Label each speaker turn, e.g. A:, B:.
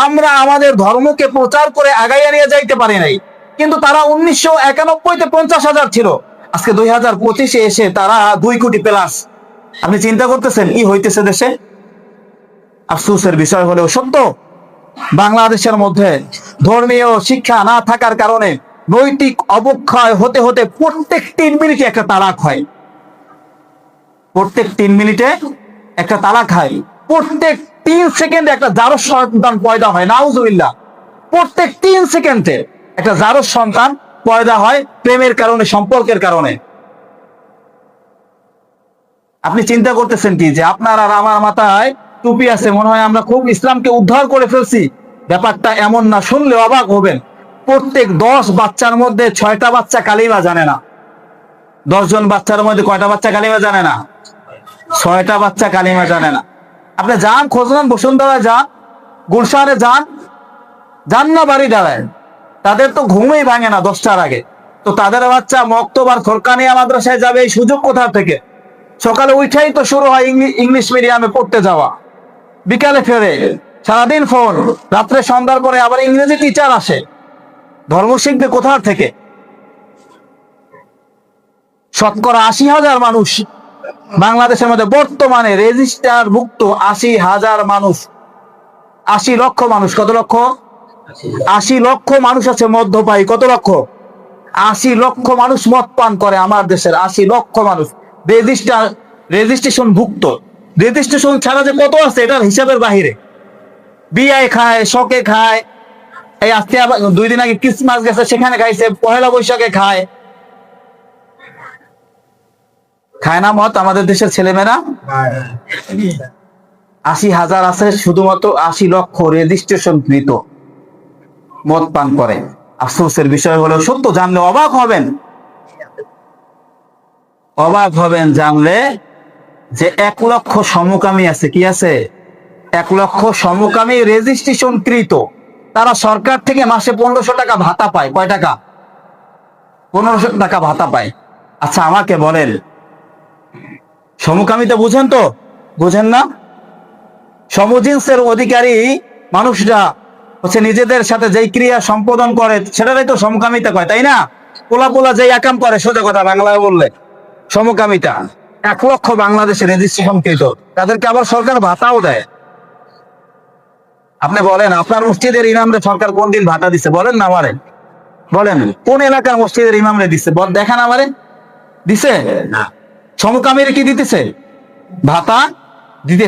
A: আমরা আমাদের ধর্মকে প্রচার করে আগাইয়া নিয়ে যাইতে পারি নাই। কিন্তু তারা 1991-তে 50,000 ছিল, আজকে 2025-এ এসে তারা 2 কোটি প্লাস। আপনি চিন্তা করতেছেন কি হইতেছে দেশে? আফসোসের বিষয় হলেও সত্য, বাংলাদেশের মধ্যে ধর্মীয় শিক্ষা না থাকার কারণে নৈতিক অবক্ষয় হতে হতে প্রত্যেক 3 মিনিটে একটা তালাক হয়। প্রত্যেক 3 মিনিটে একটা তালাক হয়। প্রত্যেক 3 সেকেন্ডে একটা জারজ সন্তান পয়দা হয়, নাউজুবিল্লাহ। প্রত্যেক 3 সেকেন্ডে একটা জারজ সন্তান পয়দা হয় প্রেমের কারণে, সম্পর্কের কারণে। আপনি চিন্তা করতেছেন কি যে আপনার আর আমার মাথায় টুপি আছে, মনে হয় আমরা খুব ইসলামকে উদ্ধার করে ফেলছি? ব্যাপারটা এমন না, শুনলে অবাক হবেন। প্রত্যেক 10 বাচ্চার মধ্যে 6টা বাচ্চা কালিমা জানে না। 10 জন বাচ্চার মধ্যে কয়টা বাচ্চা কালিমা জানে না? 6টা বাচ্চা কালিমা জানে না। আপনি যান, খোঁজ নেন, বসুন্ধরায় যান, গুলশানে যান, যান না বাড়ি দাঁড়ায়, তাদের তো ঘুমই ভাঙে না 10টার আগে। তো তাদের বাচ্চা মক্তব আর ফোরকানিয়া মাদ্রাসায় যাবে, এই সুযোগ কোথা থেকে? সকালে উঠেই তো শুরু হয় ইংলিশ মিডিয়ামে পড়তে যাওয়া, বিকালে ফেরে, সারাদিন ফোন, রাত্রে সন্ধ্যার পরে আবার ইংরেজি টিচার আসে। ধর্ম শিখবে কোথা থেকে? শতকরা 80,000 মানুষ বাংলাদেশের মধ্যে বর্তমানে রেজিস্টার ভুক্ত। 80,000 মানুষ, 80 লক্ষ মানুষ। কত লক্ষ? 80 লক্ষ মানুষ আছে মদ্যপায়ী। কত লক্ষ? 80 লক্ষ মানুষ মদ পান করে আমার দেশের। 80 লক্ষ মানুষ রেজিস্ট্রেশন ভুক্ত। রেজিস্ট্রেশন ছাড়া যে কত আছে এটার হিসাবের বাহিরে। বিআই খায়, শকে খায়, এই আজকে আবার 2 দিন আগে ক্রিসমাস গেছে, সেখানে খাইছে, পহেলা বৈশাখে খায়। খায় না মদ আমাদের দেশের ছেলেমেয়েরা? 80,000 আছে শুধুমাত্র 80 লক্ষ রেজিস্ট্রেশনকৃত মদ পান করে। আফসোসের বিষয় হলো সত্য, জানলে অবাক হবেন। অবাক হবেন জানলে যে 1 লক্ষ সমকামী আছে। কি আছে? 1 লক্ষ সমকামী রেজিস্ট্রেশনকৃত। তারা সরকার থেকে মাসে 1500 টাকা ভাতা পায়। কয় টাকা? 1500 টাকা ভাতা পায়। আচ্ছা আমাকে বলেন, সমকামিতা বুঝেন তো? বুঝেন না? সমজিন্সের অধিকারী মানুষরা হচ্ছে নিজেদের সাথে যেই ক্রিয়া সম্পাদন করে সেটাই তো সমকামিতা কয়, তাই না? পোলা পোলা যেই আকাম করে, সোজা কথা বাংলায় বললে সমকামিতা। 1 লক্ষ বাংলাদেশে রেজিস্ট্রেশনকৃত, তাদেরকে আবার সরকার ভাতাও দেয়। আপনি বলেন আপনার মসজিদের ইমামরে সরকার কোন দিন ভাতা দিচ্ছে? বলেন না আমারে, বলেন কোন এলাকার মসজিদের ইমামরে দিচ্ছে? দেখান আমারে, দিছে? সমকামীর কি দিতেছে? ভাতা দিতে